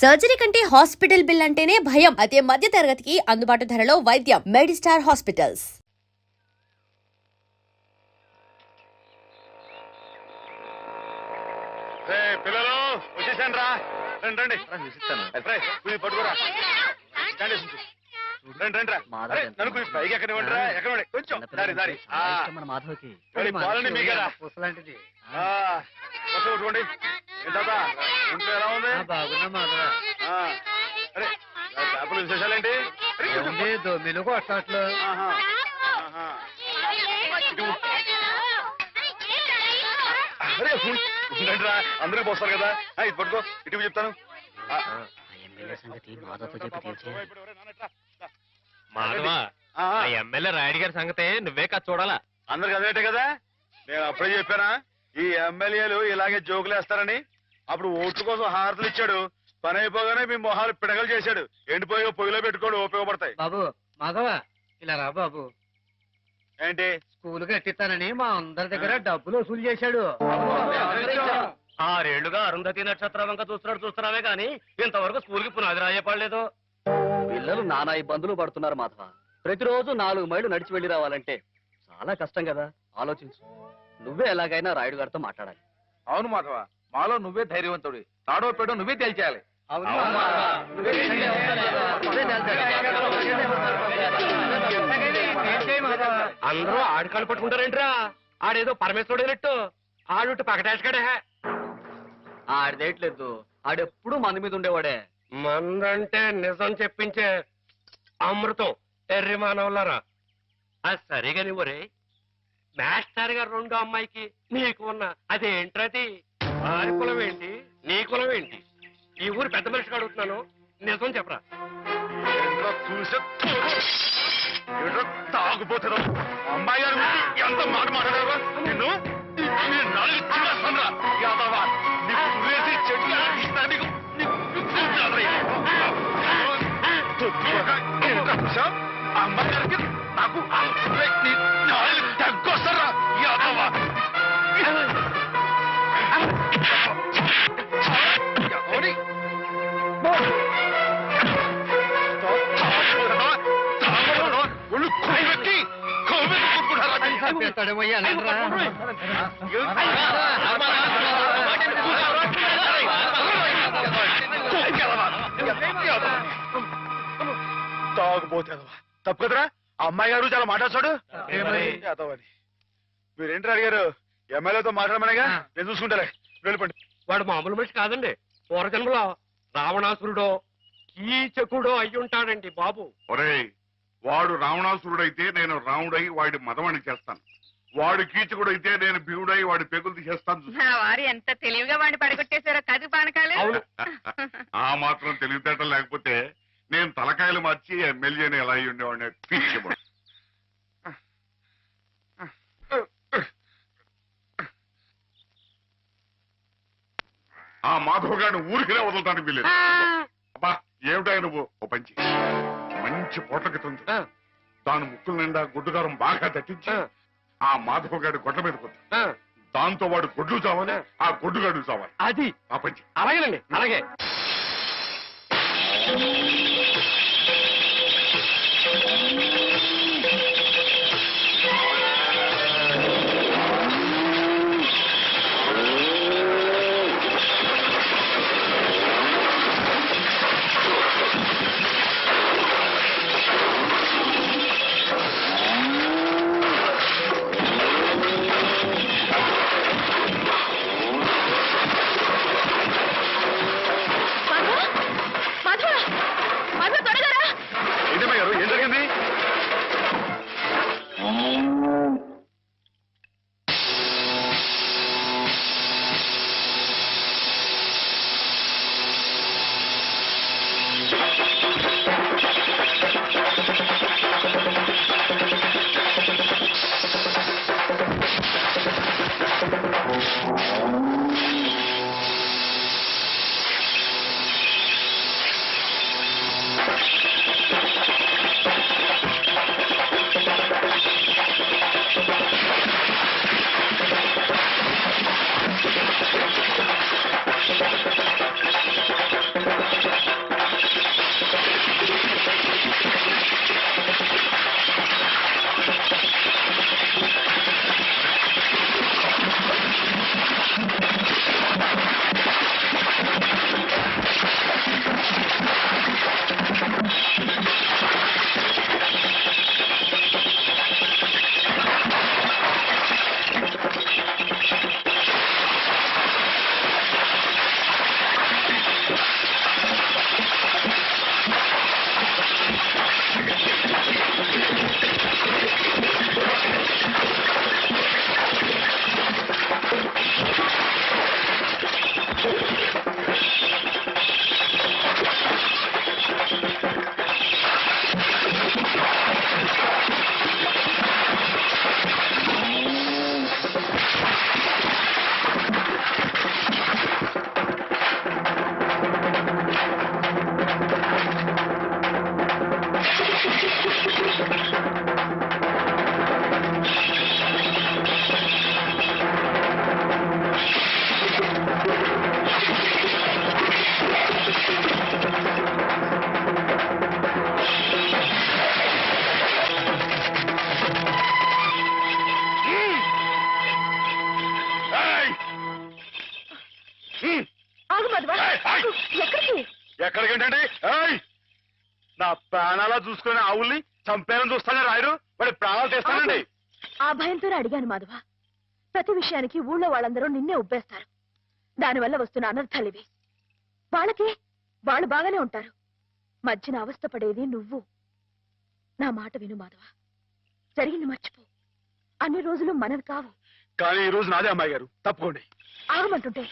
Surgery కంటే hospital bill అంటేనే భయం. అదే మధ్య తరగతికి అందుబాటు ధరలో వైద్యం. Medistar hospitals. పిల్లలు వచ్చేసాను రా, రండి రండి పట్టుకోరా, రండి రండి రా. నన్ను కొంచెం పైకి ఎక్కనివ్వండి రా, ఎక్కనివ్వండి కొంచెం దారి దారి. పాలని మీకేరా కొట్టుకోండి. ఏంటా ఇంట్లో ఎలా ఉంది? అరే చేపలు విశేషాలేంటి? దొమ్మిలు కొట్టట్లు అరే ఉండండి రా, అందరూ పోస్తారు కదా. ఇది పట్టుకో, ఇటు చెప్తాను. మాధవా, ఎమ్మెల్యే రాయుడు గారి సంగతే నువ్వే కాదు చూడాలా. అందరికి అదేటే కదా, నేను అప్పుడే చెప్పానా ఈ ఎమ్మెల్యేలు ఇలాగే జోకులు వేస్తారని. అప్పుడు ఓట్ల కోసం హారతులు ఇచ్చాడు, పని అయిపోగానే మీ మొహాలు పిడగలు చేశాడు. ఎండిపోయి పొయ్యిలో పెట్టుకోడు, ఉపయోగపడతాయి. బాబు మాధవ ఇలా రా బాబు. ఏంటి? స్కూల్ కట్టిస్తానని మా అందరి దగ్గర డబ్బులు వసూలు చేశాడు. 6 ఏళ్లుగా అరుంధతి నక్షత్రం వంక చూస్తున్నావే గాని ఇంతవరకు స్కూల్ కి పునాది రాయపడలేదు. పిల్లలు నానా ఇబ్బందులు పడుతున్నారు మాధవ. ప్రతిరోజు 4 మైళ్ళు నడిచి వెళ్లి రావాలంటే చాలా కష్టం కదా. ఆలోచించు, నువ్వే ఎలాగైనా రాయుడు గారితో మాట్లాడాలి. అవును మాధవ, మాలో నువ్వే ధైర్యవంతుడి. తాడో పేడో నువ్వే తేల్చేయాలి. అందరూ ఆడికాళ్ళు పట్టుకుంటారేంట్రా? ఆడేదో పరమేశ్వరుడైనట్టు ఆడుంటే పకటేసుకాడే. ఆడిదేయట్లేదు, ఆడెప్పుడు మంది మీద ఉండేవాడే. మందంటే నిజం చెప్పించే అమృతం. ఎర్రి మానవులారా, అది సరిగా నువ్వురే. మాస్టర్ గారు 2వ అమ్మాయికి నీకు ఉన్న అదేంటది? వారి కులం ఏంటి, నీ కులం ఏంటి? ఈ ఊరు పెద్ద మనిషిగా అడుగుతున్నాను, నిజం చెప్పరా. తాగుపోతారు అమ్మాయి గారు ఎంత మాట మాట్లాడారు నిన్ను. అమ్మాయి గారికి నాకు తగ్గొస్తారా యాదవా? తాగుపోతాడు తప్పు కదరా. అమ్మాయి గారు చాలా మాట్లాడతాడు. మీరేంటి అడిగారు? ఎమ్మెల్యేతో మాట్లాడమనేగా, నేను చూసుకుంటారే. వెళ్ళిపోండి. వాడు మామూలు మనిషి కాదండి. పూర్వజన్మలో రావణాసురుడో కీచకుడో అయి ఉంటాడండి బాబు. ఒరేయ్, వాడు రావణాసురుడైతే నేను రాముడై వాడి మదమని చేస్తాను. వాడు కీచకుడైతే నేను భీముడై వాడి పెగులు తీసేస్తాను. వారు ఎంత తెలివిగా వాడిని పడగొట్టేశారో కదు పానకాలు. ఆ మాత్రం తెలివితేటలు లేకపోతే నేను తలకాయలు మార్చి ఎమ్మెల్యేని ఎలా అయి ఉండేవాడిని. పిచ్చివాడు. ఆ మాధవ్ గారిని ఊరికినే వదలటానికి వీలేదు. అబ్బా ఏమిటా నువ్వు? ఓ పంచి మంచి పొట్లకి తుంది, దాని ముక్కుల నిండా గుడ్డుగారం బాగా తట్టించి ఆ మాధవ్ గారి గొడ్ల మీద కొద్ది, దాంతో వాడు గొడ్లు చావాలి, ఆ గొడ్డుగాడు చావాలి. అది ఆ పంచి. అలాగేనండి, అలాగే. ఎక్కడికేంటండి ఏయ్! నా ప్రాణాలా చూసుకునే ఆవుల్ని చంపేయాలని చూస్తానే రాయరు వాడి ప్రాణాలు తెస్తానండి. ఆ భయంతోనే అడిగాను మాధవ. ప్రతి విషయానికి ఊళ్ళో వాళ్ళందరూ నిన్నే ఉబ్బేస్తారు. దానివల్ల వస్తున్న అనర్థాలివి. వాళ్ళకి వాళ్ళు బాగానే ఉంటారు. మధ్యన అవస్థపడేది నువ్వు. నా మాట విను మాధవ. జరిగింది మర్చిపో. అన్ని రోజులు మనది కావు. కానీ ఈ రోజు నాదే అమ్మాయి గారు, తప్పుకోండి. ఆగమంటుంటే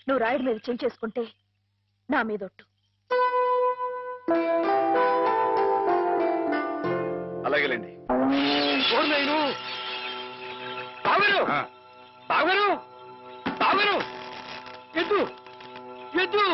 నువ్వు రాయుడి మీద చేయి చేసుకుంటే నా మీదొట్టు. అలాగేలేండి. బావరు ఆ, బావరు బావరు ఎద్దు ఎద్దు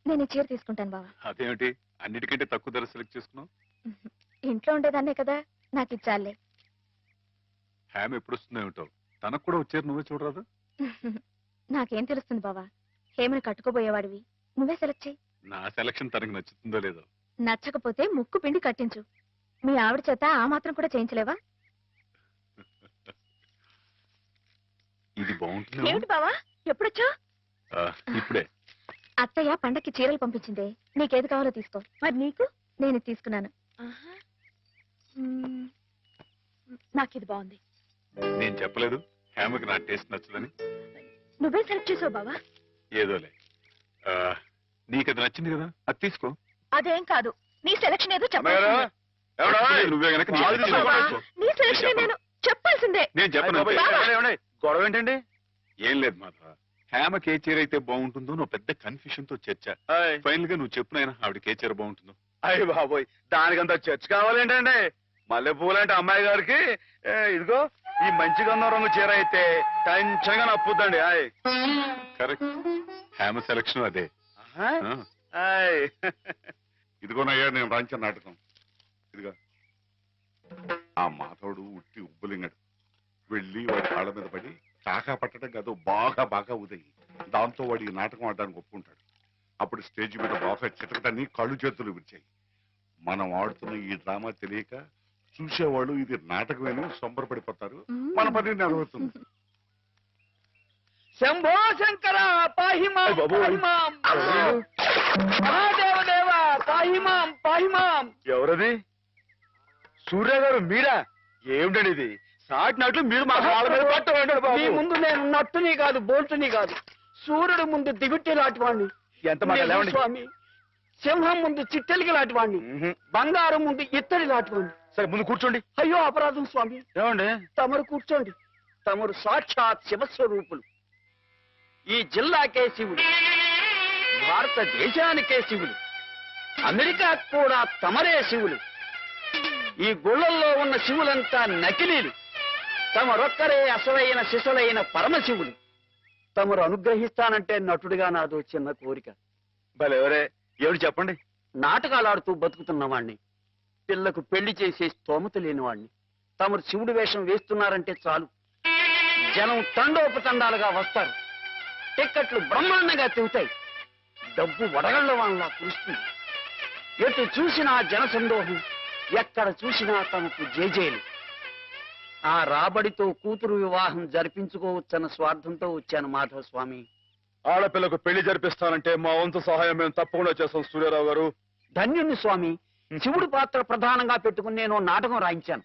నేను చీర తీసుకుంటాను బావా. అదేమిటి అన్నిటికంటే తక్కువ ధర సెలెక్ట్ చేసుకున్నావు? ఇంట్లో ఉండేదాన్నే కదా, నాకు ఇచ్చాలే. హ్యామ్ ఎప్పుడు వస్తుందో ఏమిటో, తనకు కూడా వచ్చారు, నువ్వే చూడరాదు. నాకేం తెలుస్తుంది బావా? హేమని కట్టుకోబోయేవాడివి, నువ్వే సెలెక్ట్ చేయి. నా సెలక్షన్ తనకు నచ్చుతుందో లేదో. నచ్చకపోతే ముక్కు పిండి కట్టించు. మీ ఆవిడ చేత ఆ మాత్రం కూడా చేయించలేవా? ఇది బాగుంటుంది. ఏమిటి బావా ఎప్పుడొచ్చా? ఇప్పుడే. అత్తయ్య పండక్కి చీరలు పంపించిందే, నీకేది కావాలో తీసుకో. మరి నీకు? నేను ఇది తీసుకున్నాను. నాకు ఇది బాగుంది. నేను చెప్పలేదు హ్యామ్కి నా టేస్ట్ నచ్చదని. నువ్వే సెలెక్ట్ చేసావు బావా. ఏదోలే, నీకు అది నచ్చింది కదా, అది తీసుకో. అదేం కాదు, నీ సెలక్షన్ ఏదో అమ్మాయిగారు, చెప్పాల్సిందే. ఎవడో? నువ్వే గనక నీకు కాదు నచ్చింది బావా, తీసుకో. నీ సెలక్షన్ నేను చెప్పాల్సిందే. నేను చెప్పను. బాబా. గొడవ ఏంటండి? ఏం లేదు మాధవ, హ్యామకి ఏ చీర అయితే బాగుంటుందో నువ్వు పెద్ద కన్ఫ్యూషన్ తో చర్చ. ఫైనల్ గా నువ్వు చెప్పు నాయనా, ఆవిడకి ఏ చీర బాగుంటుందో. అయ్యి బాబోయ్, దానికంత చర్చ కావాలేంటండి? మల్లెపూలు అంటే అమ్మాయి గారికి ఇదిగో ఈ మంచి గంధం రంగు చీర అయితే టెన్షన్ గా నప్పుద్దండి. కరెక్ట్, హ్యామ సెలక్షన్ అదే. ఇదిగోనయ్యా నేను రాయించిన నాటకం. ఇదిగా ఆ మాధవుడు ఉట్టి ఉబ్బులింగడు. వెళ్ళి వాడి కాళ్ళ మీద పడి చాకా పట్టడం కాదు, బాగా బాగా ఉదయి. దాంతో వాడి ఈ నాటకం ఆడడానికి ఒప్పుకుంటాడు. అప్పుడు స్టేజ్ మీద బాగా చిటకటాన్ని కళ్ళు చేతులు విరిచాయి. మనం ఆడుతున్న ఈ డ్రామా తెలియక చూసేవాళ్ళు ఇది నాటకమేని సంబరపడిపోతారు. మన పని నెరవేరుతుంది. శంభో శంకర పాహిమాం అయ్ బాబోయ్. పాహిమాం మహాదేవదేవ పాహిమాం పాహిమాం. ఎవరది? సూర్య గారు మీరా? ఏమిటండి ఇది? సాటినట్లు మీరు మా కాళ్ళ మీద పట్టండి మీ బాబు. ముందు నేను నట్టుని కాదు బోల్టుని కాదు, సూర్యుడు ముందు దిగుట్టి లాంటివాణ్ణి. ఎంత మాట లేవండి. స్వామి, సింహం ముందు చిట్టెలికి లాంటివాణ్ణి, బంగారం ముందు ఇత్తడి లాంటివాణ్ణి. సరే ముందు కూర్చోండి. అయ్యో అపరాధం స్వామి. ఏమండి? తమరు కూర్చోండి. తమరు సాక్షాత్ శివస్వరూపులు. ఈ జిల్లాకే శివుడు, భారతదేశానికే శివుడు, అమెరికా కూడా తమరే శివులు. ఈ గుళ్ళల్లో ఉన్న శివులంతా నకిలీలు. తమరొక్కరే అసలైన శిశులైన పరమశివులు. తమరు అనుగ్రహిస్తానంటే నటుడిగా నాదో చిన్న కోరిక. భలే ఎవరే, ఏమిటి చెప్పండి. నాటకాలాడుతూ బతుకుతున్నవాణ్ణి, పిల్లకు పెళ్లి చేసే స్తోమత లేనివాణ్ణి. తమరు శివుడి వేషం వేస్తున్నారంటే చాలు, జనం తండోపతండాలుగా వస్తారు. టిక్కెట్లు బ్రహ్మాండంగా తిరుగుతాయి. డబ్బు వడగళ్ల వాళ్ళ కురుస్తుంది. ఎటు చూసినా జనసందోహం, ఎక్కడ చూసినా తమకు జేజేలు. ఆ రాబడితో కూతురు వివాహం జరిపించుకోవచ్చన్న స్వార్థంతో వచ్చాను మాధవ స్వామి. ఆడపిల్లకు పెళ్లి జరిపిస్తానంటే మా వంతు సహాయం మేము తప్పకుండా చేస్తాం సూర్యారావు గారు. ధన్యుని స్వామి. శివుడి పాత్ర ప్రధానంగా పెట్టుకుని నేను నాటకం రాయించాను.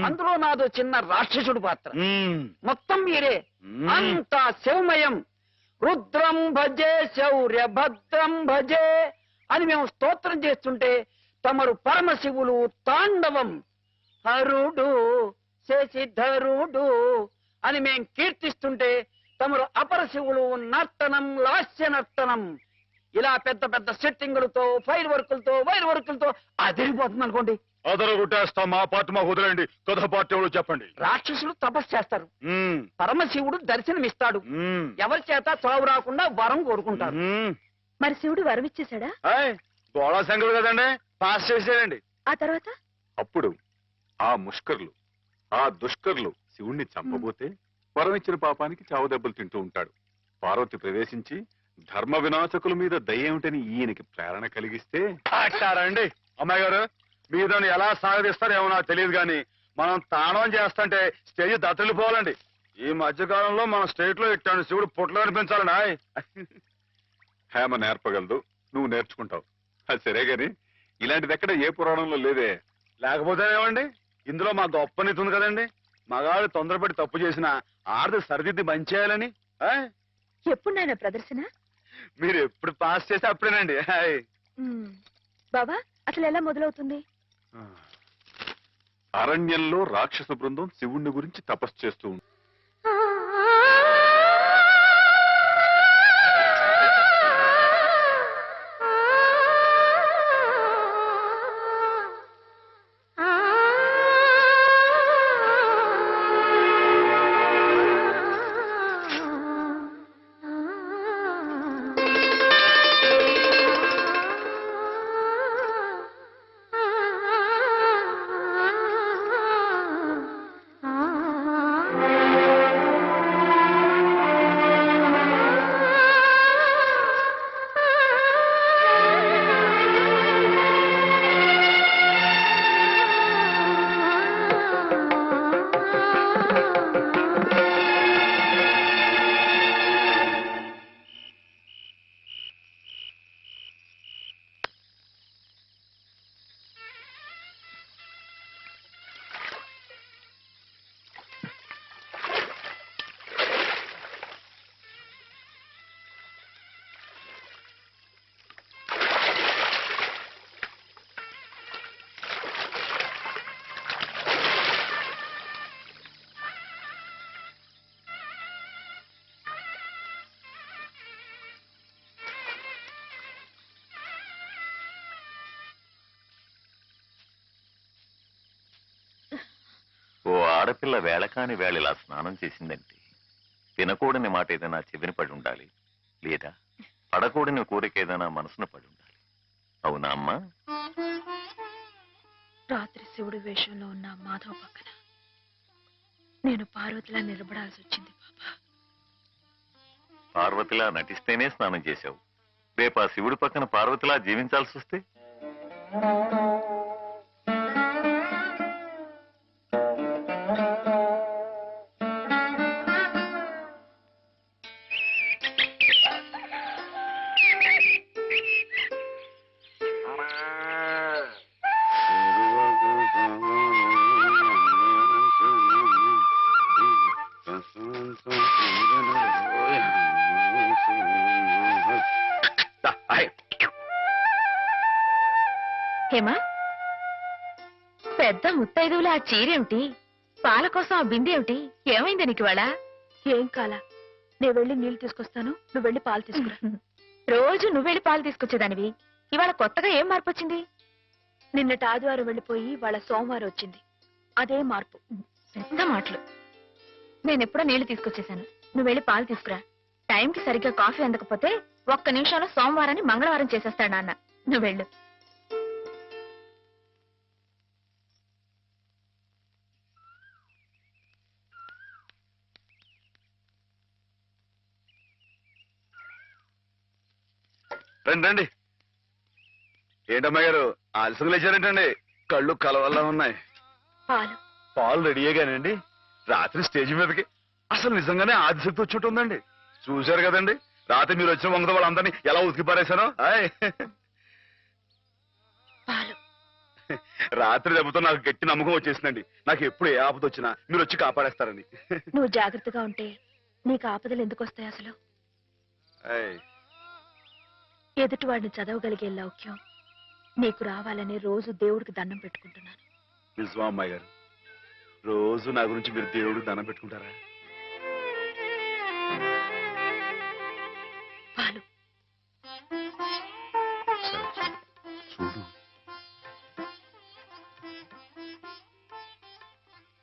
అందులో నాదో చిన్న రాక్షసుడి పాత్ర. మొత్తం మీరే, అంతా శివమయం. రుద్రం భజే శౌర్య భద్రం భజే అని మేము స్తోత్రం చేస్తుంటే తమరు పరమశివులు తాండవం. హరుడు శశిధరుడు అని మేం కీర్తిస్తుంటే తమరు అపర శివులు నర్తనం లాస్య నర్తనం ఇలా పెద్ద పెద్ద సెట్టింగులతో ఫైర్ వర్కులతో వైర్ వర్కులతో అదిరిపోతుంది అనుకోండి. అదరు కొట్టేస్తాం. మా పార్టీ మాకు వదిలేండి. కథ పార్టీ ఎవరు చెప్పండి. రాక్షసులు తపస్సు చేస్తారు, మ్మ్. పరమశివుడు దర్శనమిస్తాడు, మ్మ్. ఎవరి చేత చావు రాకుండా వరం కోరుకుంటారు. మ్మ్. మరి శివుడు వరమిచ్చేశాడా? ఆయ్, గోళా శంకరు కదండి, పాస్ చేసేయండి. ఆ తర్వాత అప్పుడు ఆ ముష్కర్లు ఆ దుష్కర్లు శివుణ్ణి చంపబోతే వరం ఇచ్చిన పాపానికి చావు దెబ్బలు తింటూ ఉంటాడు. పార్వతి ప్రవేశించి ధర్మ వినాశకుల మీద దయ్యేమిటని ఈయనకి ప్రేరణ కలిగిస్తే అట్టారండి. అమ్మాయి గారు, మీరు దాన్ని ఎలా సాగదీస్తారేమో నాకు తెలియదు కానీ మనం తాండవం చేస్తుంటే స్టేజ్ దత్తలిపోవాలండి. ఈ మధ్యకాలంలో మన స్టేట్ లో ఇట్టాను శివుడు పుట్లు కనిపించాలండి. ఆయ్. హేమ నేర్పగలదు, నువ్వు నేర్చుకుంటావు. అది సరే గాని ఇలాంటిది ఎక్కడ ఏ పురాణంలో లేదే. లేకపోతే ఏమండి, ఇందులో మా గొప్ప నీతి ఉంది కదండి. మగాళ్ళు తొందరపడి తప్పు చేసిన ఆడది సరిదిద్ది మంచేయాలని. ఎప్పుడు నాయన ప్రదర్శన? మీరు ఎప్పుడు పాస్ చేస్తే అప్పుడేనండి. ఆయ్. బాబా, అసలు ఎలా మొదలవుతుంది? అరణ్యంలో రాక్షస బృందం శివుణ్ణి గురించి తపస్సు చేస్తూ ఉంది. ఓ ఆడపిల్ల వేళకాని వేళ ఇలా స్నానం చేసిందంటే తినకూడని మాట ఏదైనా చెవిని పడి ఉండాలి, లేదా పడకూడని కోరిక ఏదైనా మనసున పడి ఉండాలి. అవునా అమ్మా? రాత్రి శివుడు వేషంలో ఉన్న మాధవ పక్కన నేను పార్వతిలా నిలబడాల్సి వచ్చింది బాబా. పార్వతిలా నటిస్తేనే స్నానం చేశావు. రేపు ఆ శివుడి పక్కన పార్వతిలా జీవించాల్సి వస్తే? హేమా, పెద్ద ముత్తైదువులు ఆ చీరేమిటి? పాల కోసం ఆ బిందెమిటి? ఏమైంది నీకు ఇవాళ? ఏం కాలా, నేను వెళ్ళి నీళ్లు తీసుకొస్తాను, నువ్వు వెళ్ళి పాలు తీసుకురా. రోజు నువ్వు వెళ్ళి పాలు తీసుకొచ్చేదానివి, ఇవాళ కొత్తగా ఏం మార్పు వచ్చింది? నిన్నటి ఆదివారం వెళ్ళిపోయి వాళ్ళ సోమవారం వచ్చింది, అదే మార్పు. పెద్ద మాటలు. నేనెప్పుడో నీళ్లు తీసుకొచ్చేసాను, నువ్వు వెళ్ళి పాలు తీసుకురా. టైంకి సరిగ్గా కాఫీ అందకపోతే ఒక్క నిమిషంలో సోమవారాన్ని మంగళవారం చేసేస్తాడు నాన్న. నువ్వు వెళ్ళు. రండి రండి. ఏంటమ్మా గారు ఆలస్యం లేచారేంటండి? కళ్ళు కలవల్లా ఉన్నాయి. పాలు పాలు రెడీయేగానండి. రాత్రి స్టేజ్ మీదకి అసలు నిజంగానే ఆదిశక్తి వచ్చి ఉందండి. చూశారు కదండి రాత్రి మీరు వచ్చిన వంగతో వాళ్ళందరినీ ఎలా ఉతికి పారేశానో. పాలు రాత్రి దెబ్బతో నాకు గట్టి నమ్మకం వచ్చేసిందండి. నాకు ఎప్పుడు ఏ ఆపద వచ్చినా మీరు వచ్చి కాపాడేస్తారని. నువ్వు జాగ్రత్తగా ఉంటే నీకు ఆపదలు ఎందుకు వస్తాయి? అసలు ఎదుటివాడిని చదవగలిగే లౌక్యం నీకు రావాలని రోజు దేవుడికి దండం పెట్టుకుంటున్నాను. నిజమా అమ్మాయి గారు? రోజు నా గురించి మీరు దేవుడికి దండం పెట్టుకుంటారా? పాలు. చూడు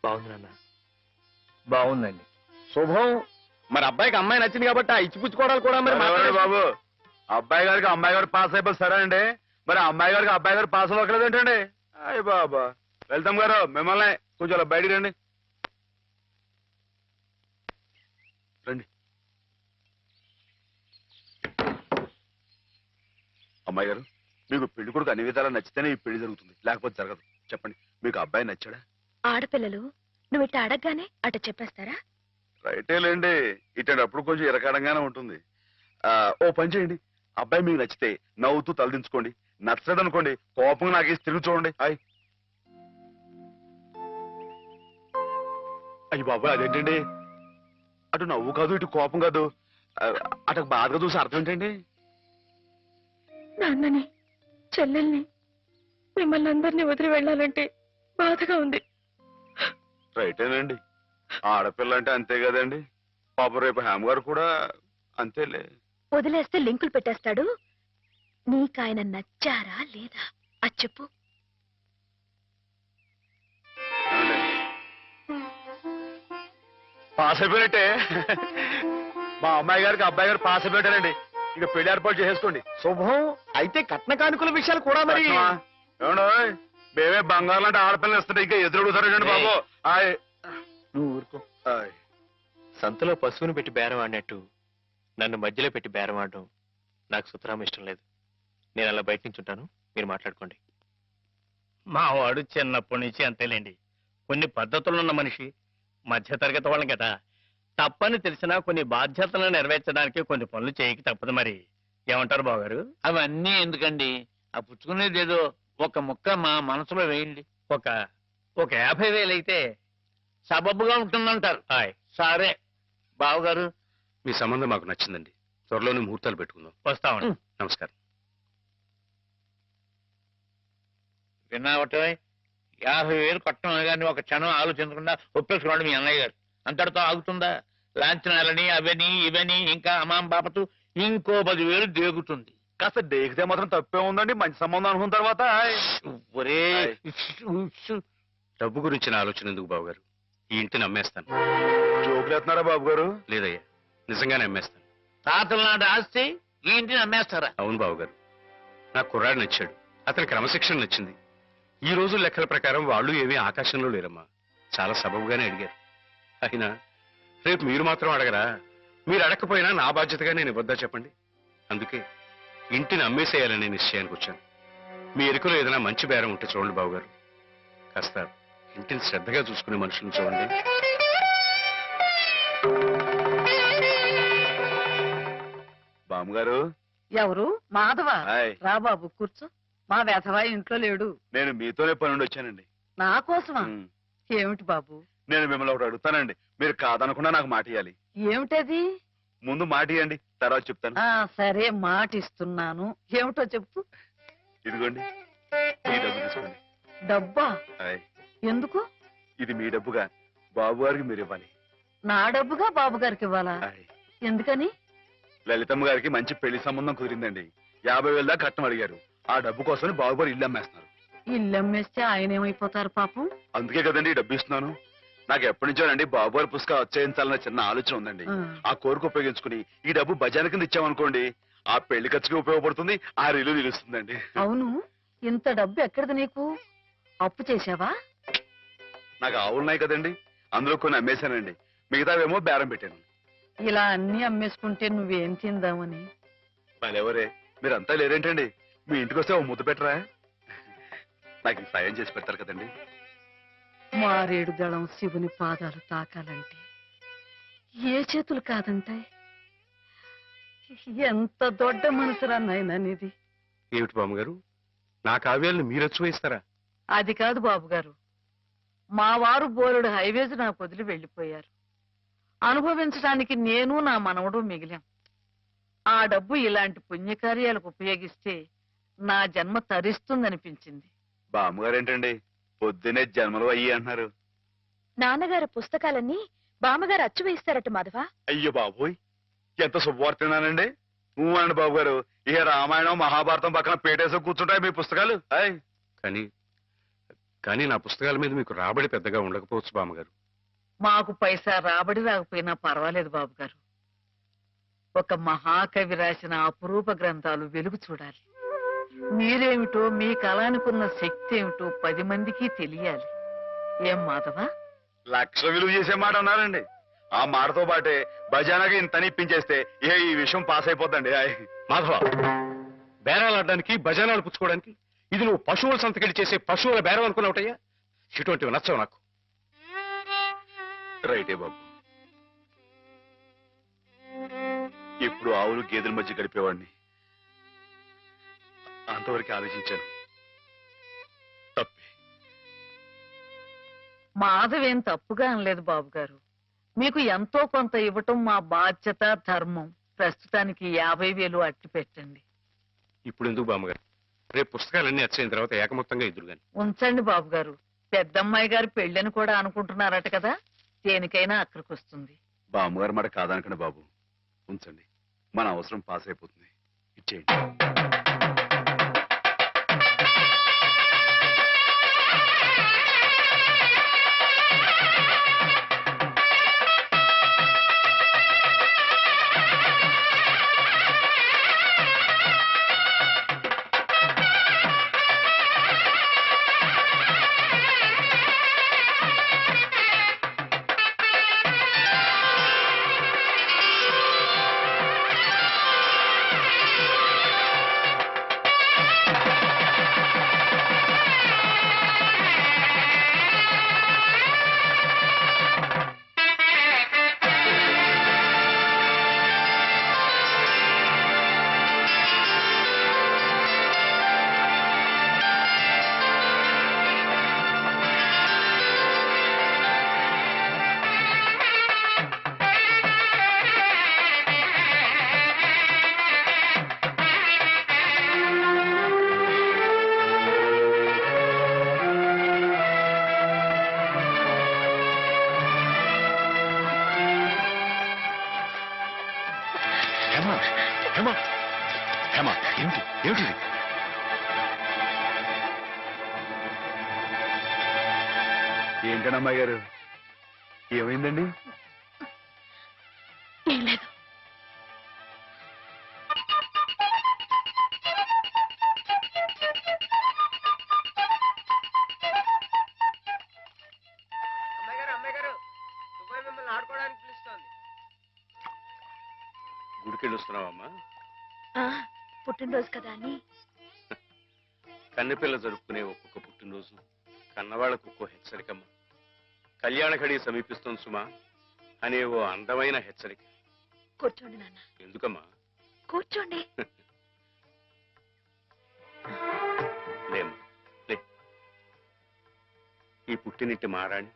బాగుంది నాన్న, బాగుందండి. శుభం. మరి అబ్బాయికి అమ్మాయి నచ్చింది కాబట్టి ఆ ఇచ్చిపుచ్చుకోవడాలు కూడా మరి ఎవరండి మాట్లాడే- బాబు, అబ్బాయి గారికి అమ్మాయి గారు పాస్ అయిపోయి సరే అండి, మరి అమ్మాయి గారికి అబ్బాయి గారు పాస్ అవ్వట్లేదు ఏంటండి? అయ్య బాబా. వెళ్తాం గారు, మిమ్మల్ని కొంచెం అలా బయటికి రండి. రండి. అమ్మాయి గారు, మీకు పెళ్లి కొడుకు అన్ని విధాలా నచ్చితేనే ఈ పెళ్లి జరుగుతుంది, లేకపోతే జరగదు. చెప్పండి, మీకు అబ్బాయి నచ్చాడా? ఆడపిల్లలు నువ్వు ఇట్ట అడగగానే అట చెప్పేస్తారా? రైటే లేండి, ఇటప్పుడు కొంచెం ఇరకాడంగానే ఉంటుంది. ఓ పని చేయండి, అబ్బాయి మీకు నచ్చితే నవ్వుతూ తలదించుకోండి, నచ్చలేదు అనుకోండి కోపంగా నాకేసి తిరిగి చూడండి. అయ్యి బాబాయ్, అదేంటండి? అటు నవ్వు కాదు, ఇటు కోపం కాదు, అటు బాధగా చూసి అర్థం ఏంటండి? నాన్నని, చెల్లెల్ని, మిమ్మల్ని అందరినీ వదిలి వెళ్ళాలంటే బాధగా ఉంది. రైటేనండి, ఆడపిల్ల అంటే అంతే కదండి. పాప రేపు హేమ గారు కూడా అంతేలే. వదిలేస్తే లింకులు పెట్టేస్తాడు. నీకాయన నచ్చారా లేదా అది చెప్పు. పాస్ అయిపోయినట్టే. మా అమ్మాయి గారికి అబ్బాయి గారు పాస్ అయిపోయారండి. ఇక పెళ్లి ఏర్పాటు చేసేసుకోండి. శుభం. అయితే కట్న కానుకల విషయాలు కూడా మరి ఏమండో, మేమే బంగారం లాంటి ఆడపిల్లలు ఇస్తుంటే ఇంకా ఎదురడుగుతారండి బాబు. నువ్వు ఊరుకో. సంతలో పశువుని పెట్టి బేరం ఆడినట్టు నన్ను మధ్యలో పెట్టి బేరం ఆడడం నాకు సుతరాం ఇష్టం లేదు. నేను అలా బయట నుంచి ఉంటాను, మీరు మాట్లాడుకోండి. మా వాడు చిన్నప్పటి నుంచి అంతేలేండి. కొన్ని పద్ధతులున్న మనిషి, మధ్యతరగతి వాళ్ళం కదా. తప్పని తెలిసినా కొన్ని బాధ్యతలను నెరవేర్చడానికి కొన్ని పనులు చేయక తప్పదు. మరి ఏమంటారు బావగారు? అవన్నీ ఎందుకండి, ఆ పుచ్చుకునేది ఏదో ఒక ముక్క మా మనసులో వేయండి. ఒక 50,000 అయితే సబబుగా ఉంటుందంటారు. సరే బావగారు, మీ సంబంధం మాకు నచ్చిందండి. త్వరలోనే ముహూర్తాలు పెట్టుకుందాం. వస్తామండి. నమస్కారం. విన్నావటే 50,000 కట్టడం కానీ ఒక క్షణం ఆలోచించకుండా ఒప్పేసుకున్నాడు మీ అన్నయ్య గారు. అంతటితో ఆగుతుందా? లాంఛనాలని అవని ఇవని ఇంకా అమాం బాపతు ఇంకో 10,000 దేగుతుంది. కాస్త డేకితే మాత్రం తప్పే ఉందండి, మంచి సంబంధం అనుకున్న తర్వాత. ఒరే డబ్బు గురించిన ఆలోచన ఎందుకు బావగారు? ఈ ఇంటిని అమ్మేస్తాను. జోకులు ఎత్తున్నారా బాబు గారు? లేదయ్యా, నిజంగానే అమ్మేస్తాను. తాతల నాటి ఆస్తి ఈ ఇంటిని అమ్మేస్తారా? అవును బావగారు, నాకు కుర్రాడు నచ్చాడు, అతని క్రమశిక్షణ నచ్చింది. ఈ రోజు లెక్కల ప్రకారం వాళ్ళు ఏమీ ఆకాశంలో లేరమ్మా. చాలా సబబుగానే అడిగారు. అయినా రేపు మీరు మాత్రం అడగరా? మీరు అడగకపోయినా నా బాధ్యతగా నేను ఇవ్వద్దా చెప్పండి? అందుకే ఇంటిని అమ్మేసేయాలనే నిశ్చయానికి వచ్చాను. మీ ఎరుకలో ఏదైనా మంచి బేరం ఉంటే చూడండి బావగారు. కాస్త ఇంటిని శ్రద్ధగా చూసుకునే మనుషులను చూడండి. బామ్మగారు. ఎవరు? మాధవ. హాయ్. రా బాబు కూర్చో. మా వెధవా ఇంట్లో లేడు. నేను మీతోనే పని నుండి వచ్చానండి. నా కోసమా? ఏమిటి బాబు? నేను మిమ్మల్ని ఒకటి అడుగుతానండి, మీరు కాదనకుండా నాకు మాట ఇవ్వాలి. ఏమిటది? ముందు మాట ఇవ్వండి, తర్వాత చెప్తాను. సరే, మాట ఇస్తున్నాను. ఏమిటో చెప్పు. ఇదిగోండి, ఈ డబ్బు తీసుకోండి. డబ్బా? హాయ్. ఎందుకు? ఇది మీ డబ్బుగా బాబు గారికి మీరు ఇవ్వాలి. నా డబ్బుగా బాబు గారికి ఇవ్వాలా? హాయ్. ఎందుకని? లలితమ్మ గారికి మంచి పెళ్లి సంబంధం కుదిరిందండి. 50,000 దాకా కట్నం అడిగారు. ఆ డబ్బు కోసం బాబు గారు ఇల్లు అమ్మేస్తున్నారు. ఇల్లు అమ్మేస్తే ఆయన ఏమైపోతారు పాపం? అందుకే కదండి ఈ డబ్బు ఇస్తున్నాను. నాకు ఎప్పటి నుంచోనండి బాబు గారి పుస్తకం వచ్చేయించాలన్న చిన్న ఆలోచన ఉందండి. ఆ కోరిక ఉపయోగించుకుని ఈ డబ్బు బజార్ కింద ఇచ్చామనుకోండి, ఆ పెళ్లి ఖర్చుకి ఉపయోగపడుతుంది, ఆ ఇల్లు నిలుస్తుందండి. అవును, ఇంత డబ్బు ఎక్కడిది నీకు? అప్పు చేశావా? నాకు ఆవులున్నాయి కదండి, అందులో కొన్ని అమ్మేశానండి, మిగతావేమో బేరం పెట్టాను. ఇలా అన్ని అమ్మేసుకుంటే నువ్వేం తిందామని? మరెవరే, మీరంతా లేరేంటండి? మీ ఇంటికి వస్తే ఓ ముద్ద పెట్టరా? నాకు ఈ సాయం చేసి పెడతారు కదండి. మారేడు దళం శివుని పాదాలు తాకాలంటే ఏ చేతులు కాదంటాయి? ఎంత దొడ్డ మనసురా నాయనా నీది. ఏమిటి బామ్మగారు, నా కావ్యాలను మీరు వేస్తారా? అది కాదు బాబు గారు, మా వారు బోలుడు హైవేస్ నాకు వదిలి వెళ్ళిపోయారు. అనుభవించడానికి నేను నా మనవడు మిగిలాం. ఆ డబ్బు ఇలాంటి పుణ్యకార్యాలకు ఉపయోగిస్తే నా జన్మ తరిస్తుందనిపించింది. బామ్మగారు ఏంటండి పొద్దునే జన్మలు అయ్యి అంటున్నారు? నాన్నగారి పుస్తకాలన్నీ బామ్మగారు అచ్చు వేయిస్తారట మాధవ. అయ్యో బాబోయ్, ఎంత శుభవార్తనానండి. అండి బాబు గారు, ఇక రామాయణం మహాభారతం పక్కన పేటేసో కూర్చుంటాయి మీ పుస్తకాలు. కానీ నా పుస్తకాల మీద మీకు రాబడి పెద్దగా ఉండకపోవచ్చు బామ్మగారు. మాకు పైసా రాబడి రాకపోయినా పర్వాలేదు బాబు గారు. ఒక మహాకవి రాసిన అపురూప గ్రంథాలు వెలుగు చూడాలి. మీరేమిటో, మీ కళానికున్న శక్తి ఏమిటో 10 మందికి తెలియాలి. ఏం మాధవ? లక్ష విలువ చేసే మాట అన్నారండి. ఆ మాటతో పాటే భజానగా ఇంత ఇప్పించేస్తే ఈ విషయం పాస్ అయిపోద్దండి. మాధవ, బేరాలు ఆడడానికి భజనాలు పుచ్చుకోవడానికి ఇది నువ్వు పశువుల సంతకెళ్ళి చేసే పశువుల బేరం అనుకున్నావుటయ్యా. ఇటువంటివి నచ్చవు నాకు. రైటే బాబు, ఇప్పుడు ఆవులు గేదెల మధ్య గడిపేవాడిని. అంతవరకు ఆలోచించాను. తప్పే. మాధవేం తప్పుగా అనలేదు బాబు గారు. మీకు ఎంతో కొంత ఇవ్వటం మా బాధ్యత, ధర్మం. ప్రస్తుతానికి 50,000 అట్టి పెట్టండి. ఇప్పుడు ఎందుకు బామ్మగారు? రేపు పుస్తకాలన్నీ వచ్చేసిన తర్వాత ఏకమొత్తంగా ఎదురుగాని ఉంచండి బాబు గారు. పెద్దమ్మాయి గారు పెళ్ళని కూడా అనుకుంటున్నారట కదా, దేనికైనా అక్కడికి వస్తుంది. బామ్మగారు మాట కాదనకండి బాబు, ఉంచండి. మన అవసరం పాస్ అయిపోతుంది. ఇచ్చేయండి. ఏమిటి? ఏంటండి అమ్మాయి గారు, ఏమైందండి? ఏం లేదు. గుడికెళ్ళి వస్తున్నావమ్మా? పుట్టినరోజు కదా అని. కన్నెపిల్ల జరుపుకునే ఒక్కొక్క పుట్టినరోజు కన్నవాళ్లకు ఒక్కో హెచ్చరికమ్మ. కళ్యాణ ఘడి సమీపిస్తుంది సుమా అనే ఓ అందమైన హెచ్చరిక. కూర్చోండి నాన్న. ఎందుకమ్మా? కూర్చోండి. లేమ్మా, లే. ఈ పుట్టినింటి మహారాణి,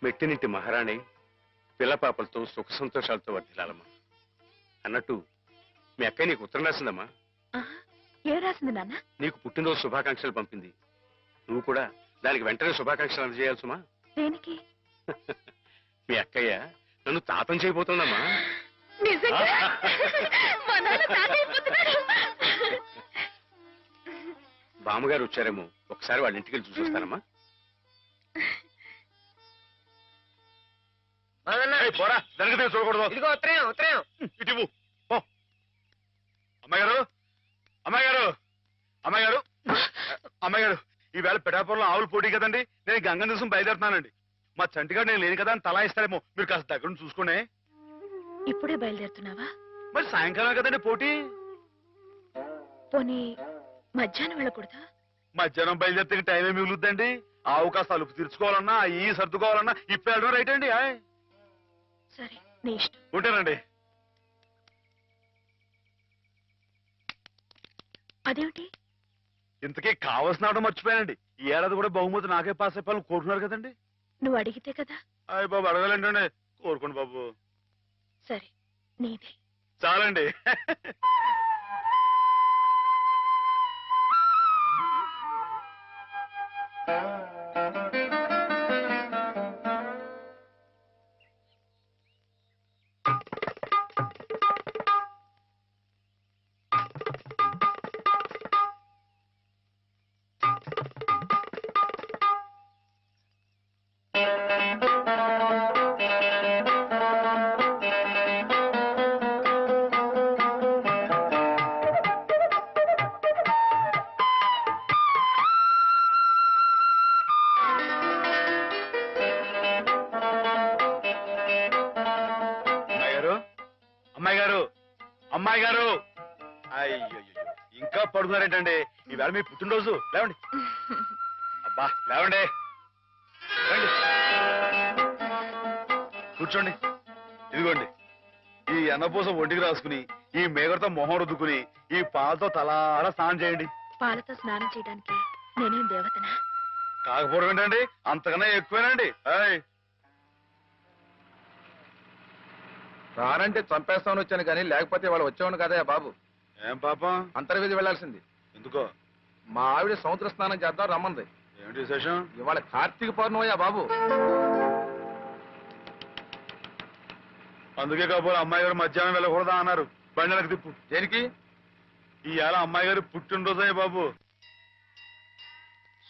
మెట్టినింటి మహారాణి పిల్లపాపలతో సుఖ సంతోషాలతో వర్ధిల్లాలమ్మా. అన్నట్టు మీ అక్కయ్య నీకు ఉత్తరం రాసిందమ్మా. ఏం రాసింది నాన్న? నీకు పుట్టినరోజు శుభాకాంక్షలు పంపింది. నువ్వు కూడా దానికి వెంటనే శుభాకాంక్షలు అందజేయాలి సుమా. దేనికి? మీ అక్కయ్య నన్ను తాతం చేయబోతుందమ్మా. బామ్మగారు వచ్చారేమో, ఒకసారి వాళ్ళ ఇంటికి వెళ్ళి చూసొస్తానమ్మా. పోరా, జరిగితే చూడకూడదు. ఇదిగో ఉత్తరం, ఉత్తరం. ఇటు అమ్మాయి గారు, అమ్మాయి గారు, అమ్మాయి గారు, అమ్మాయి గారు, ఈవేళ పిఠాపురంలో ఆవులు పోటీ కదండి. నేను గంగ దివసం బయలుదేరుతున్నానండి. మా చంటిగాడు నేను లేని కదా అని తలా ఇస్తారేమో. మీరు కాస్త దగ్గర నుంచి చూసుకోండి. ఇప్పుడే బయలుదేరుతున్నావా? మరి సాయంకాలం కదండి పోటీ. పోనీ మధ్యాహ్నం వెళ్ళకూడదా? మధ్యాహ్నం బయలుదేరితే టైం ఏమి మిగులుద్దండి. ఆవు కాస్త అలుపు తీర్చుకోవాలన్నా, ఈ సర్దుకోవాలన్నా ఇప్పుడు వెళ్ళడం రైట్ అండి. సరే, నీ ఇష్టం. ఉంటానండి. అదేమిటి? ఇంతకీ కావాల్సిన ఆవిడ మర్చిపోయానండి. ఈ ఏడాది కూడా బహుమతి నాకే పాస్ అయిపోవాలని కోరుకున్నారు కదండి. నువ్వు అడిగితే కదా. అయ్య బాబు, అడగాలంటే కోరుకోండి బాబు. సరే, నీదే. చాలండి. అమ్మాయి గారు అయ్యో ఇంకా పడుకున్నారేంటండి? ఈవేళ మీ పుట్టినరోజు. లేవండి. అబ్బా లేవండి, రండి కూర్చోండి. ఇదిగోండి ఈ అన్నపూస ఒంటికి రాసుకుని, ఈ మేగడతో మొహం రుద్దుకుని, ఈ పాలతో తలారా స్నానం చేయండి. పాలతో స్నానం చేయడానికి నేనేం దేవతనా? కాకపోవడం ఏంటండి, అంతకన్నా ఎక్కువేనండి. రానంటే చంపేస్తామని వచ్చాను కానీ లేకపోతే వాళ్ళు వచ్చేవాడు కదా బాబు. ఏం పాపం? అంతర్వేది వెళ్లాల్సింది. ఎందుకో? మా ఆవిడ సముద్ర స్నానం చేద్దాం రమ్మంది. ఏమిటి విశేషం? ఇవాళ కార్తీక పౌర్ణమయ్యా బాబు. అందుకే కాబోలు అమ్మాయి గారు మధ్యాహ్నం వెళ్ళకూడదా అన్నారు. బండిలకు తిప్పు. దేనికి? ఇవాళ అమ్మాయి గారు పుట్టినరోజే బాబు.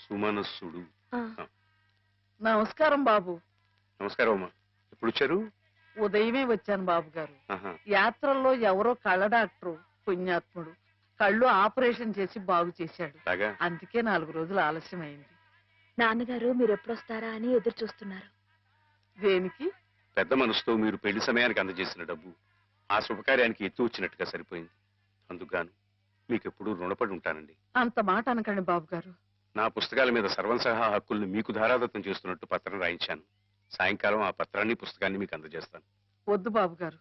సుమనస్సుడు. నమస్కారం బాబు. నమస్కారం అమ్మా. ఎప్పుడు వచ్చారు? ఉదయమే వచ్చాను బాబు గారు. ఆహా. యాత్రల్లో ఎవరో కళ్ళ డాక్టరు పుణ్యాత్ముడు కళ్ళు ఆపరేషన్ చేసి బాగు చేశాడు. అలాగా? అందుకే 4 రోజులు ఆలస్యమైంది. నాన్నగారు మీరు ఎప్పుడొస్తారా అని ఎదురు చూస్తున్నారు. దేనికి? పెద్ద మనసుతో మీరు పెళ్లి సమయానికి అందజేసిన డబ్బు ఆ శుభకార్యానికి ఎత్తు వచ్చినట్టుగా సరిపోయింది. అందుకుగాను మీకెప్పుడు రుణపడి ఉంటానండి. అంత మాట అనకండి బాబు గారు. నా పుస్తకాల మీద సర్వంసహా హక్కుల్ని మీకు ధారాదత్తం చేస్తున్నట్టు పత్రం రాయించాను. సాయంకాలం ఆ పత్రాన్ని పుస్తకాన్ని మీకు అందజేస్తాను. వద్దు బాబు గారు,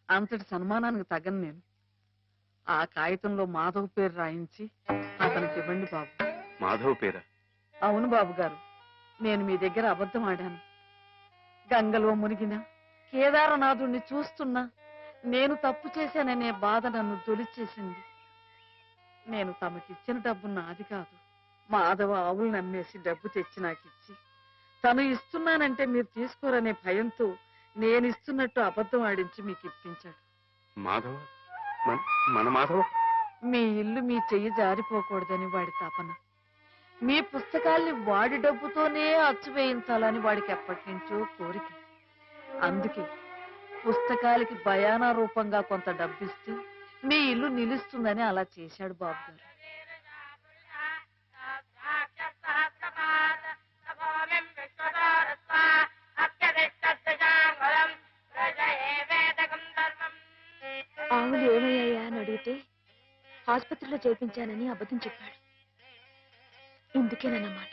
అంతటి సన్మానానికి తగను నేను. ఆ కాగితంలో మాధవ్ పేరు రాయించి అతనికి ఇవ్వండి బాబు. మాధవ్ పేరా? అవును బాబు గారు, నేను మీ దగ్గర అబద్ధం ఆడాను. గంగలో మునిగినా కేదారనాథుణ్ణి చూస్తున్నా నేను తప్పు చేశాననే బాధ నన్ను తొలిచేసింది. నేను తమకిచ్చిన డబ్బు నాది కాదు. మాధవ ఆవులు నమ్మేసి డబ్బు తెచ్చి నాకిచ్చి తను ఇస్తున్నానంటే మీరు తీసుకోరనే భయంతో నేను ఇస్తున్నట్టు అబద్ధం ఆడించి మీకు ఇప్పించాడు. మాధవ? మన మాధవ? మీ ఇల్లు మీ చెయ్యి జారిపోకూడదని వాడి తపన. మీ పుస్తకాల్ని వాడి డబ్బుతోనే అచ్చు వేయించాలని వాడికి ఎప్పటి నుంచో కోరిక. అందుకే పుస్తకాలకి బయానా రూపంగా కొంత డబ్బిస్తే మీ ఇల్లు నిలుస్తుందని అలా చేశాడు బాబు గారు. ఆవులు ఏమయ్యాయా అని అడిగితే ఆసుపత్రిలో చేర్పించానని అబద్ధం చెప్పాడు. ఇందుకేనన్నమాట.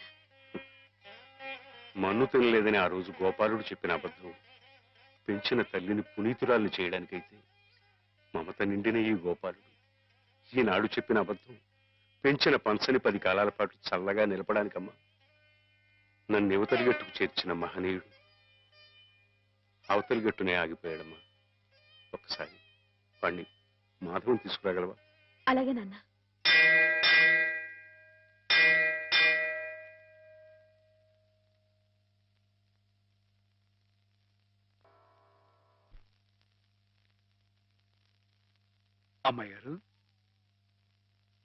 మన్ను తినలేదని ఆ రోజు గోపాలుడు చెప్పిన అబద్ధం పెంచిన తల్లిని పునీతురాల్ని చేయడానికైతే మమత నిండిన ఈ గోపాలుడు ఈనాడు చెప్పిన అబద్ధం పెంచిన పంచని 10 కాలాల పాటు చల్లగా నిలపడానికమ్మా. నన్ను యువతలి గట్టుకు చేర్చిన మహనీయుడు అవతలి గట్టునే ఆగిపోయాడమ్మా. ఒక్కసారి వాణ్ణి మాధవం తీసుకురాగలవా? అలాగే నాన్న. అమ్మాయి గారు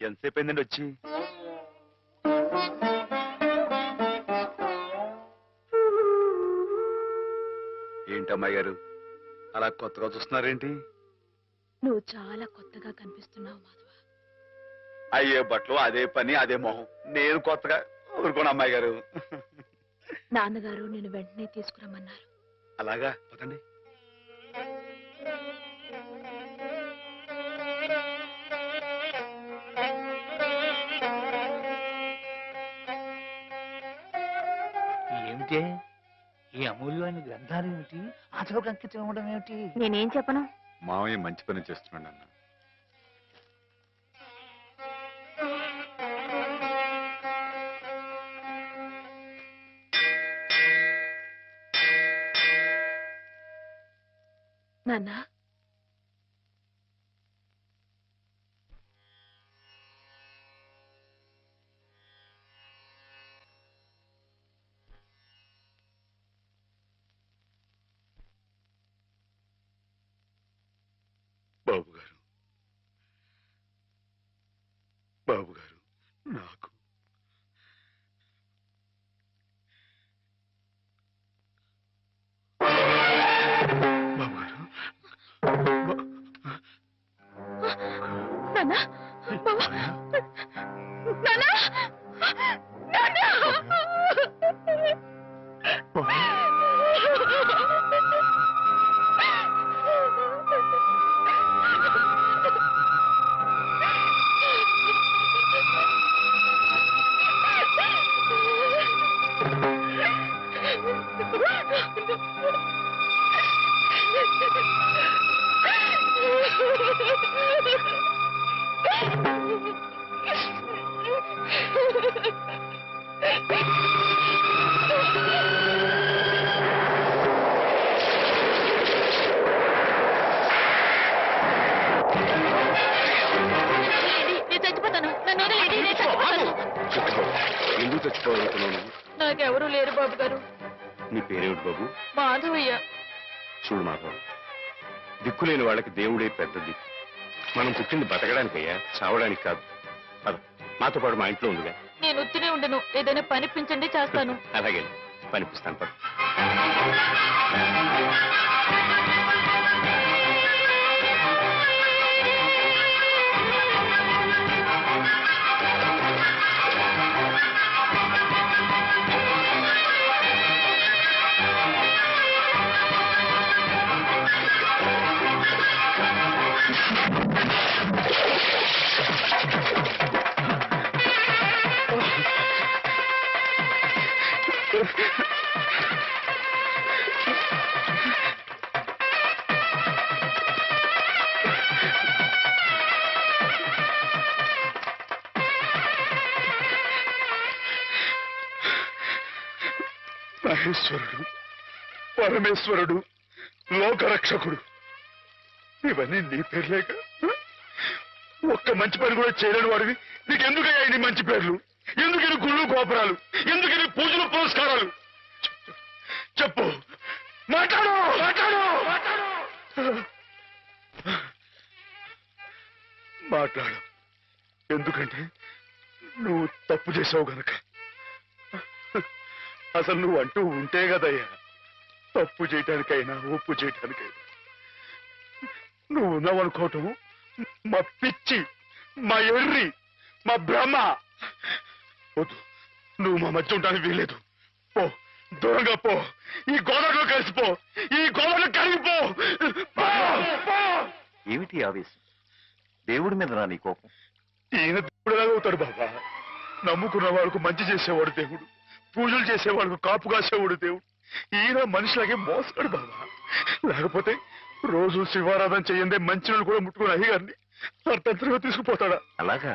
ఎంతసేపు అయిందండి వచ్చి? ఏంటి అమ్మాయి గారు అలా కొత్తగా చూస్తున్నారేంటి? నువ్వు చాలా కొత్తగా కనిపిస్తున్నావు మాధవ. అయ్యే బట్టలు, అదే పని, అదే మొహం. నేను కొత్తగా ఊరుకోండి అమ్మాయి గారు. నాన్నగారు నేను వెంటనే తీసుకురమ్మన్నారు. అలాగా పదండి. ఏమిటి ఈ అమూల్యమైన గ్రంథాలు ఏమిటి? అతలోకి అంకితం ఇవ్వడం ఏమిటి? నేనేం చెప్పను. మామయ్య మంచి పని చేస్తున్నాడు అన్న. నాన్న, బాబు గారు, బాబు గారు, నాకు బాబు గారు, నాన్న, బావ, నాన్న, నాన్న. నన్ను వదిలేయండి, నేను చచ్చిపోతాను. ఎందుకు చచ్చిపోవాలనుకున్నాను? నాకెవరూ లేరు బాబు గారు. నీ పేరేమిటి బాబు? మాధవయ్య. చూడు మాధవ్, దిక్కులేని వాళ్ళకి దేవుడే పెద్ద దిక్కు. మనం పుట్టింది బతకడానికయ్యా, చావడానికి కాదు. పద, మాతో పాటు మా ఇంట్లో ఉందిగా. నేను ఉత్తినే ఉండను, ఏదైనా పనిపించండి, చేస్తాను. అలాగే పనిపిస్తాను. పద. మహేశ్వరుడు, పరమేశ్వరుడు, లోకరక్షకుడు, ఇవన్నీ నీ పేర్లేక? ఒక్క మంచి పని కూడా చేయలేని వాడివి నీకెందుకయ్యా ఇన్ని మంచి పేర్లు? ఎందుకని గుళ్ళు గోపురాలు? ఎందుకని పూజలు పురస్కారాలు? చెప్పు, మాట్లాడు, మాట్లాడు, మాట్లాడు. ఎందుకంటే నువ్వు తప్పు చేసావు గనక. అసలు నువ్వు అంటూ ఉంటే కదయ్యా తప్పు చేయటానికైనా ఒప్పు చేయటానికైనా. నువ్వు ఉన్నావనుకోవటం మా పిచ్చి, మా ఎర్రి, మా భ్రమ. వద్దు, నువ్వు మా మధ్య ఉండడానికి వీల్లేదు. పో, దూరంగా పో, ఈ గోదావరిలో కలిసిపో, ఈ గోదావరిలో కరిగిపో. ఏమిటి ఆవేశం? దేవుడి మీద రా నీ కోపం. ఈయన దేవుడు ఎలాగవుతాడు బాబా? నమ్ముకున్న వాళ్ళకు మంచి చేసేవాడు దేవుడు, పూజలు చేసేవాళ్ళకు కాపు కాసేవాడు దేవుడు. ఈయన మనిషిలాగే మోసాడు బాబా. లేకపోతే రోజు శివారాధన చెయ్యందే మంచి కూడా ముట్టుకుని అయ్యగారిని అర్థంతరంగా తీసుకుపోతాడా? అలాగా?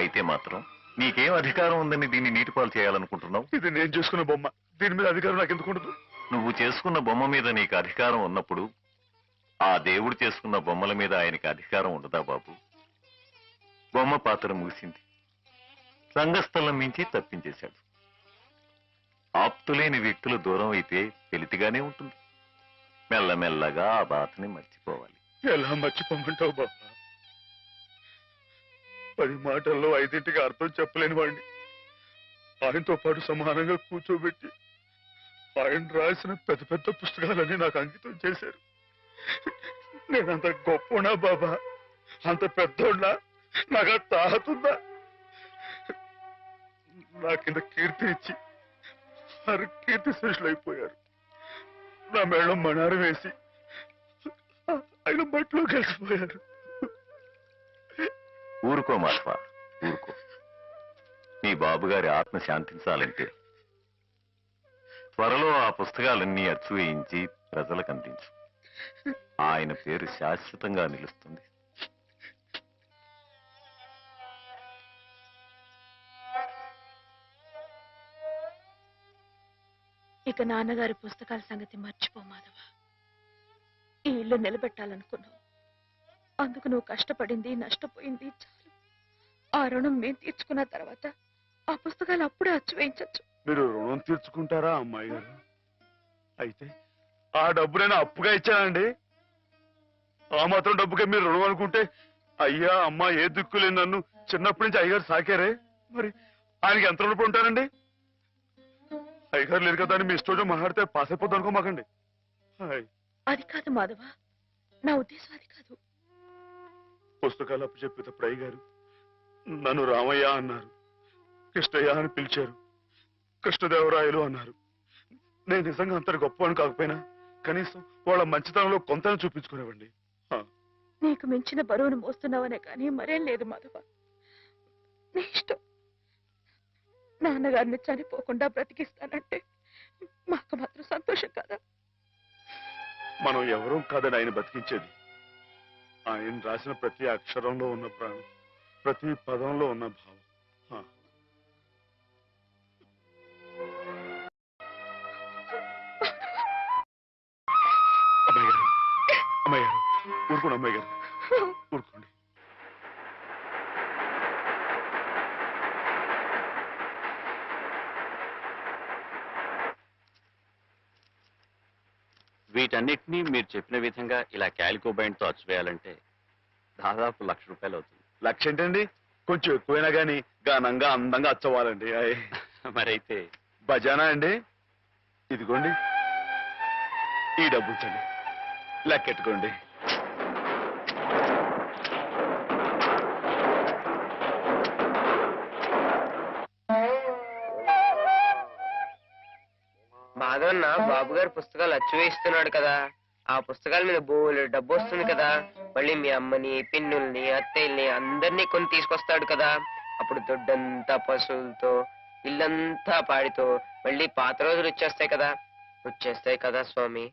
అయితే మాత్రం నీకేం అధికారం ఉందని దీన్ని నీటిపాలు చేయాలనుకుంటున్నావు? ఇది నేను చేసుకున్న బొమ్మ, దీని మీద అధికారం నాకు ఎందుకు ఉండదు? నువ్వు చేసుకున్న బొమ్మ మీద నీకు అధికారం ఉన్నప్పుడు ఆ దేవుడు చేసుకున్న బొమ్మల మీద ఆయనకి అధికారం ఉండదా బాబు? బొమ్మ పాత్ర ముగిసింది, రంగస్థలం నుంచి తప్పించేశాడు. ఆప్తులేని వ్యక్తులు దూరం అయితే వెలితిగానే ఉంటుంది. మెల్లమెల్లగా ఆ బాధని మర్చిపోవాలి. ఎలా మర్చిపోమంటావు బాబా? 10 మాటల్లో 5ంటికి అర్థం చెప్పలేని వాడిని ఆయనతో పాటు సమానంగా కూర్చోబెట్టి ఆయన రాసిన పెద్ద పెద్ద పుస్తకాలన్నీ నాకు అంకితం చేశారు. నేనంత గొప్పనా బాబా? అంత పెద్దోడ్నా? నాకు తాహతుందా? నా కింద కీర్తి ఇచ్చి కీర్తి శిష్యులు అయిపోయారు. నా మేళం మణారం వేసి ఆయన బట్టలో కలిసిపోయారు. ఊరుకో మాధవ, ఊరుకో. నీ బాబుగారి ఆత్మ శాంతించాలంటే త్వరలో ఆ పుస్తకాలన్నీ అచ్చు వేయించి ప్రజలకు అందించు. ఆయన పేరు శాశ్వతంగా నిలుస్తుంది. ఇక నాన్నగారి పుస్తకాల సంగతి మర్చిపో మాధవ. ఈ ఇల్లు నిలబెట్టాలనుకున్నావు, అందుకు నువ్వు కష్టపడింది నష్టపోయింది చాలు. ఆ రుణం మేము తీర్చుకున్న తర్వాత ఆ పుస్తకాలు అప్పుడే అచ్చు వేయించచ్చు. మీరు రుణం తీర్చుకుంటారా అమ్మాయి గారు? అయితే ఆ డబ్బు నేను అప్పుగా ఇచ్చానండి. ఆ మాత్రం డబ్బుకే మీరు రుణం అనుకుంటే అయ్యా అమ్మ ఏ దిక్కులే నన్ను చిన్నప్పటి నుంచి అయ్యగారు సాకారే, మరి ఆయనకి ఎంత రుణపడి ఉంటానండి? అయ్యగారు లేరు కదా అని మీ ఇష్టం మాట్లాడితే పాస్ అయిపోద్ది అనుకోమాకండి. అది కాదు మాధవ, నా ఉద్దేశం అది కాదు. పుస్తకాలు అప్పు చెప్పేటప్పుడు అయ్యగారు నన్ను రామయ్య అన్నారు, కృష్ణయ్య అని పిలిచారు, కృష్ణదేవరాయలు అన్నారు. నేను నిజంగా అంత గొప్ప అని కాకపోయినా కనీసం వాళ్ళ మంచితనంలో కొంతను చూపించుకునేవండి. నీకు మించిన బరువును మోస్తున్నావనే కానీ మరేం లేదు మాధవ. నీ ఇష్టం. నాన్నగారిని చనిపోకుండా బ్రతికిస్తానంటే మాకు మాత్రం సంతోషం కదా? మనం ఎవరూ కాదని ఆయన బతికించేది. ఆయన రాసిన ప్రతి అక్షరంలో ఉన్న ప్రాణం, ప్రతి పదంలో ఉన్న భావం. అమ్మాయి గారు, అమ్మాయి గారు ఊరుకోండి, అమ్మాయి గారు ఊరుకోండి. వీటన్నిటినీ మీరు చెప్పిన విధంగా ఇలా క్యాలికో బైండ్తో అచ్చు వేయాలంటే దాదాపు ₹1,00,000 అవుతుంది. లక్ష ఏంటండి, కొంచెం ఎక్కువైనా గానీ ఘనంగా అందంగా అచ్చవ్వాలండి. మరైతే బజానా అండి. ఇదిగోండి ఈ డబ్బు ఉంచండి, లెక్కెట్టుకోండి. మాధవన్న బాబు గారు పుస్తకాలు అచ్చు వేస్తున్నాడు కదా, ఆ పుస్తకాల మీద బోలు డబ్బు వస్తుంది కదా, మళ్ళీ మీ అమ్మని పిన్నుల్ని అత్తయ్యల్ని అందరినీ కొని తీసుకొస్తాడు కదా, అప్పుడు దొడ్డంతా పశువులతో ఇల్లంతా పాడితో మళ్ళీ పాత రోజులు వచ్చేస్తాయి కదా స్వామి.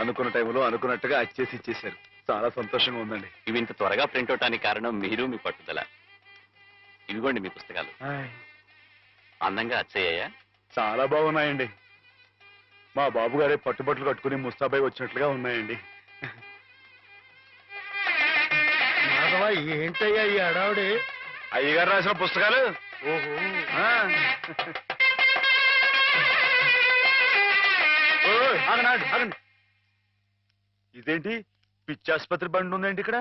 అనుకున్న టైంలో అనుకున్నట్టుగా అచ్చేసి ఇచ్చేశారు, చాలా సంతోషంగా ఉందండి. ఇవి ఇంత త్వరగా ప్రింట్ అవటానికి కారణం మీరు మీ పట్టుదల. ఇవిగోండి మీ పుస్తకాలు. అందంగా అచ్చయ్యాయా? చాలా బాగున్నాయండి. మా బాబు గారే పట్టుబట్టలు కట్టుకుని ముస్తాబాయి వచ్చినట్లుగా ఉన్నాయండి. ఏంటయ్యా ఈ అడావుడి? అయ్యగారు రాసిన పుస్తకాలు. ఆగండి. ఇదేంటి పిచ్చి ఆసుపత్రి బండి ఉందండి ఇక్కడ?